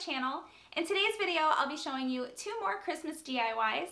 channel. In today's video, I'll be showing you 2 more Christmas DIYs.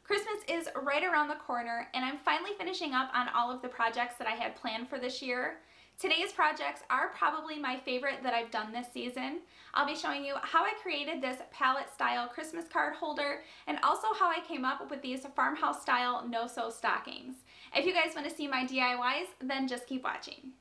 Christmas is right around the corner and I'm finally finishing up on all of the projects that I had planned for this year. Today's projects are probably my favorite that I've done this season. I'll be showing you how I created this palette style Christmas card holder and also how I came up with these farmhouse style no-sew stockings. If you guys want to see my DIYs, then just keep watching.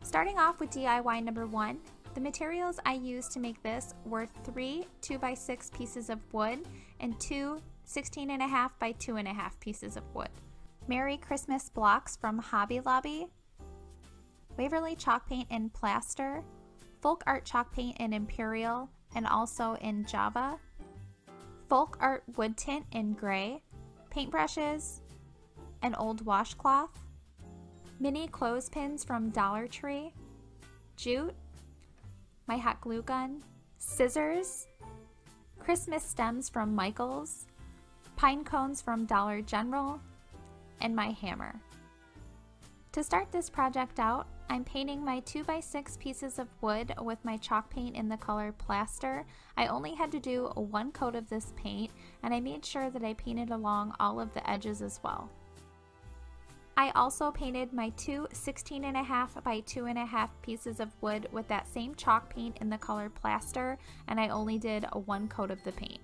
Starting off with DIY number 1, the materials I used to make this were 3 2x6 pieces of wood and 2 16.5 by 2.5 pieces of wood. Merry Christmas blocks from Hobby Lobby, Waverly chalk paint in plaster, folk art chalk paint in Imperial and also in Java, folk art wood tint in gray, paintbrushes, an old washcloth, mini clothespins from Dollar Tree, jute, my hot glue gun, scissors, Christmas stems from Michaels, pine cones from Dollar General, and my hammer. To start this project out, I'm painting my 2x6 pieces of wood with my chalk paint in the color plaster. I only had to do 1 coat of this paint, and I made sure that I painted along all of the edges as well. I also painted my 2 16.5 by 2.5 pieces of wood with that same chalk paint in the color plaster, and I only did 1 coat of the paint.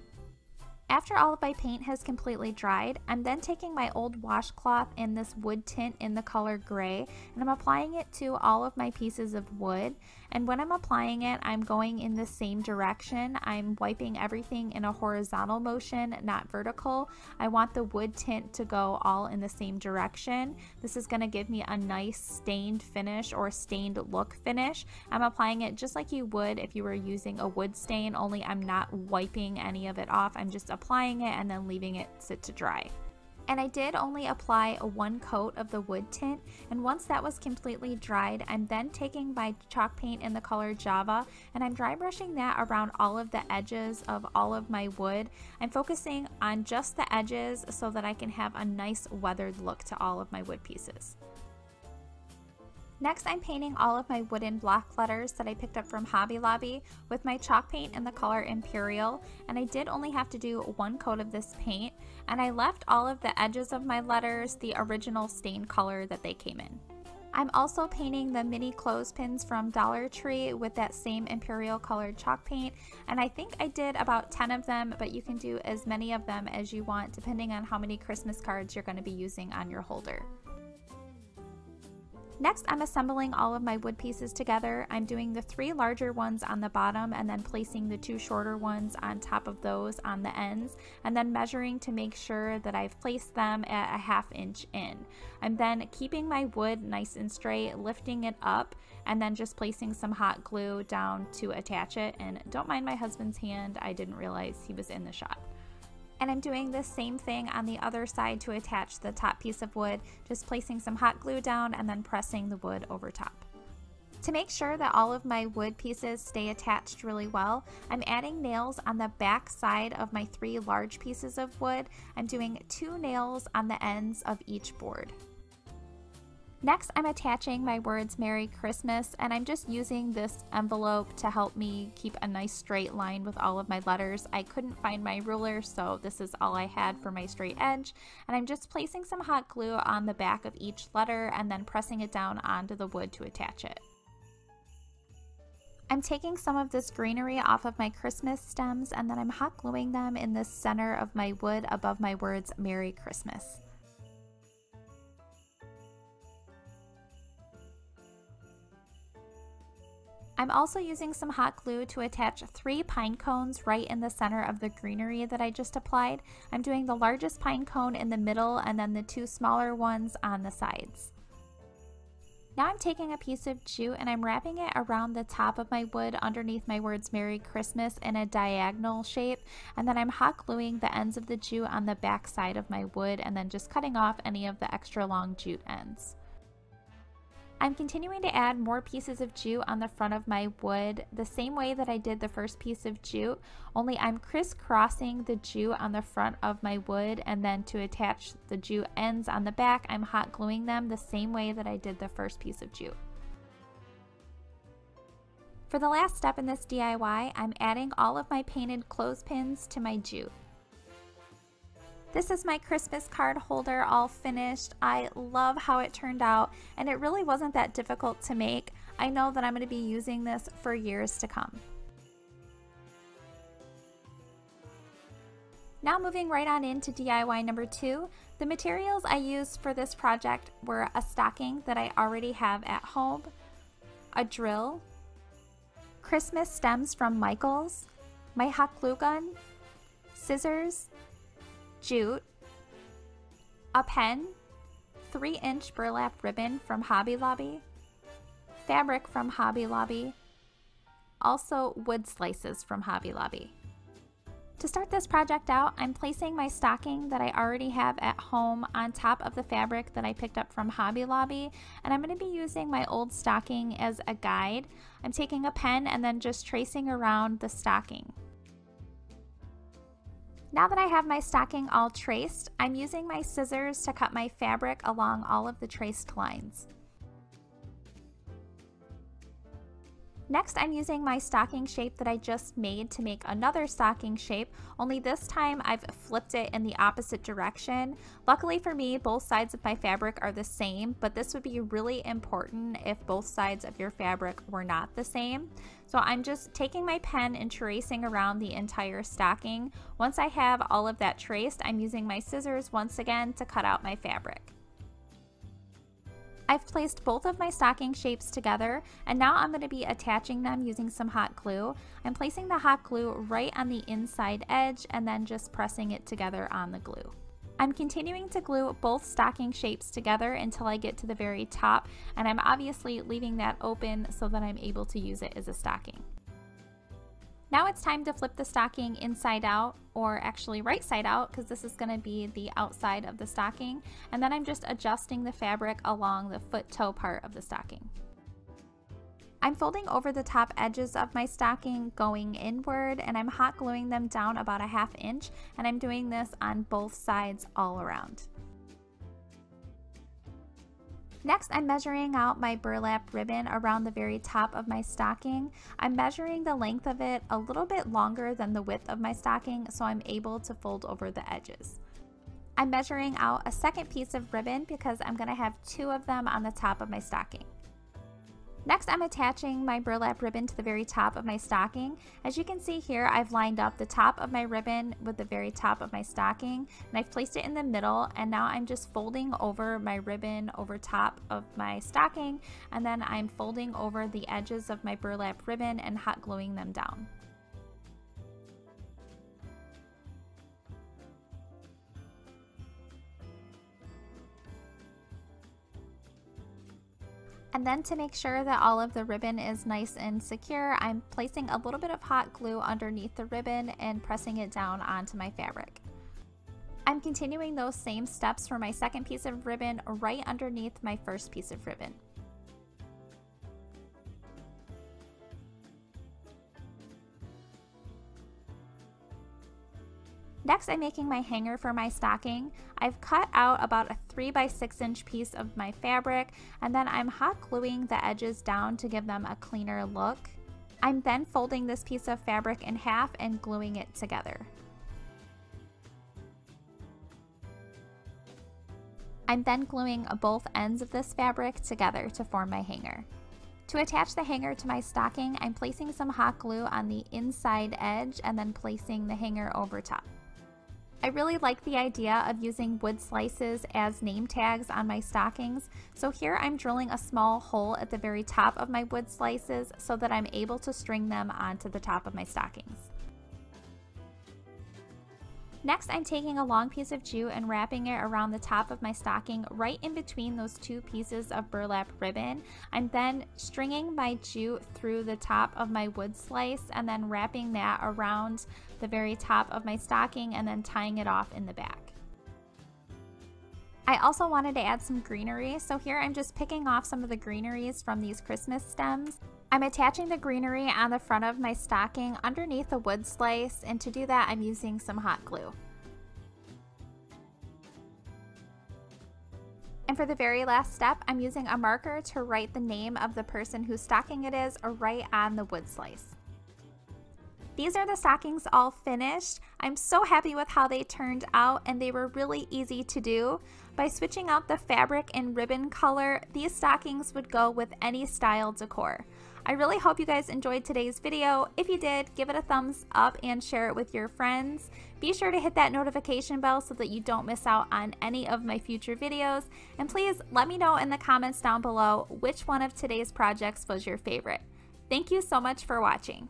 After all of my paint has completely dried, I'm then taking my old washcloth in this wood tint in the color gray, and I'm applying it to all of my pieces of wood. And when I'm applying it, I'm going in the same direction. I'm wiping everything in a horizontal motion, not vertical. I want the wood tint to go all in the same direction. This is going to give me a nice stained finish or stained look finish. I'm applying it just like you would if you were using a wood stain, only I'm not wiping any of it off. I'm just applying it and then leaving it sit to dry. And I did only apply 1 coat of the wood tint, and once that was completely dried, I'm then taking my chalk paint in the color Java and I'm dry brushing that around all of the edges of all of my wood. I'm focusing on just the edges so that I can have a nice weathered look to all of my wood pieces. Next, I'm painting all of my wooden block letters that I picked up from Hobby Lobby with my chalk paint in the color Imperial, and I did only have to do 1 coat of this paint, and I left all of the edges of my letters the original stain color that they came in. I'm also painting the mini clothespins from Dollar Tree with that same Imperial colored chalk paint, and I think I did about 10 of them, but you can do as many of them as you want depending on how many Christmas cards you're going to be using on your holder. Next, I'm assembling all of my wood pieces together. I'm doing the 3 larger ones on the bottom and then placing the 2 shorter ones on top of those on the ends, and then measuring to make sure that I've placed them at a 1/2 inch in. I'm then keeping my wood nice and straight, lifting it up, and then just placing some hot glue down to attach it. And don't mind my husband's hand, I didn't realize he was in the shot. And I'm doing the same thing on the other side to attach the top piece of wood, just placing some hot glue down and then pressing the wood over top. To make sure that all of my wood pieces stay attached really well, I'm adding nails on the back side of my 3 large pieces of wood. I'm doing 2 nails on the ends of each board. Next, I'm attaching my words Merry Christmas, and I'm just using this envelope to help me keep a nice straight line with all of my letters. I couldn't find my ruler, so this is all I had for my straight edge, and I'm just placing some hot glue on the back of each letter and then pressing it down onto the wood to attach it. I'm taking some of this greenery off of my Christmas stems and then I'm hot gluing them in the center of my wood above my words Merry Christmas. I'm also using some hot glue to attach 3 pine cones right in the center of the greenery that I just applied. I'm doing the largest pine cone in the middle and then the 2 smaller ones on the sides. Now I'm taking a piece of jute and I'm wrapping it around the top of my wood underneath my words Merry Christmas in a diagonal shape, and then I'm hot gluing the ends of the jute on the back side of my wood and then just cutting off any of the extra long jute ends. I'm continuing to add more pieces of jute on the front of my wood the same way that I did the first piece of jute, only I'm crisscrossing the jute on the front of my wood, and then to attach the jute ends on the back, I'm hot gluing them the same way that I did the first piece of jute. For the last step in this DIY, I'm adding all of my painted clothespins to my jute. This is my Christmas card holder all finished. I love how it turned out, and it really wasn't that difficult to make. I know that I'm going to be using this for years to come. Now moving right on into DIY number 2, the materials I used for this project were a stocking that I already have at home, a drill, Christmas stems from Michaels, my hot glue gun, scissors, jute, a pen, 3-inch burlap ribbon from Hobby Lobby, fabric from Hobby Lobby, also wood slices from Hobby Lobby. To start this project out, I'm placing my stocking that I already have at home on top of the fabric that I picked up from Hobby Lobby, and I'm going to be using my old stocking as a guide. I'm taking a pen and then just tracing around the stocking. Now that I have my stocking all traced, I'm using my scissors to cut my fabric along all of the traced lines. Next, I'm using my stocking shape that I just made to make another stocking shape, only this time I've flipped it in the opposite direction. Luckily for me, both sides of my fabric are the same, but this would be really important if both sides of your fabric were not the same. So I'm just taking my pen and tracing around the entire stocking. Once I have all of that traced, I'm using my scissors once again to cut out my fabric. I've placed both of my stocking shapes together, and now I'm going to be attaching them using some hot glue. I'm placing the hot glue right on the inside edge and then just pressing it together on the glue. I'm continuing to glue both stocking shapes together until I get to the very top, and I'm obviously leaving that open so that I'm able to use it as a stocking. Now it's time to flip the stocking inside out, or actually right side out, because this is going to be the outside of the stocking, and then I'm just adjusting the fabric along the foot-toe part of the stocking. I'm folding over the top edges of my stocking going inward, and I'm hot gluing them down about a 1/2 inch, and I'm doing this on both sides all around. Next, I'm measuring out my burlap ribbon around the very top of my stocking. I'm measuring the length of it a little bit longer than the width of my stocking, so I'm able to fold over the edges. I'm measuring out a second piece of ribbon because I'm going to have 2 of them on the top of my stocking. Next, I'm attaching my burlap ribbon to the very top of my stocking. As you can see here, I've lined up the top of my ribbon with the very top of my stocking, and I've placed it in the middle, and now I'm just folding over my ribbon over top of my stocking, and then I'm folding over the edges of my burlap ribbon and hot gluing them down. And then to make sure that all of the ribbon is nice and secure, I'm placing a little bit of hot glue underneath the ribbon and pressing it down onto my fabric. I'm continuing those same steps for my second piece of ribbon right underneath my first piece of ribbon. Next, I'm making my hanger for my stocking. I've cut out about a 3 by 6 inch piece of my fabric, and then I'm hot gluing the edges down to give them a cleaner look. I'm then folding this piece of fabric in half and gluing it together. I'm then gluing both ends of this fabric together to form my hanger. To attach the hanger to my stocking, I'm placing some hot glue on the inside edge and then placing the hanger over top. I really like the idea of using wood slices as name tags on my stockings, so here I'm drilling a small hole at the very top of my wood slices so that I'm able to string them onto the top of my stockings. Next, I'm taking a long piece of jute and wrapping it around the top of my stocking right in between those 2 pieces of burlap ribbon. I'm then stringing my jute through the top of my wood slice and then wrapping that around the very top of my stocking and then tying it off in the back. I also wanted to add some greenery, so here I'm just picking off some of the greeneries from these Christmas stems. I'm attaching the greenery on the front of my stocking underneath the wood slice, and to do that I'm using some hot glue. And for the very last step, I'm using a marker to write the name of the person whose stocking it is right on the wood slice. These are the stockings all finished. I'm so happy with how they turned out, and they were really easy to do. By switching out the fabric and ribbon color, these stockings would go with any style decor. I really hope you guys enjoyed today's video. If you did, give it a thumbs up and share it with your friends. Be sure to hit that notification bell so that you don't miss out on any of my future videos. And please let me know in the comments down below which one of today's projects was your favorite. Thank you so much for watching.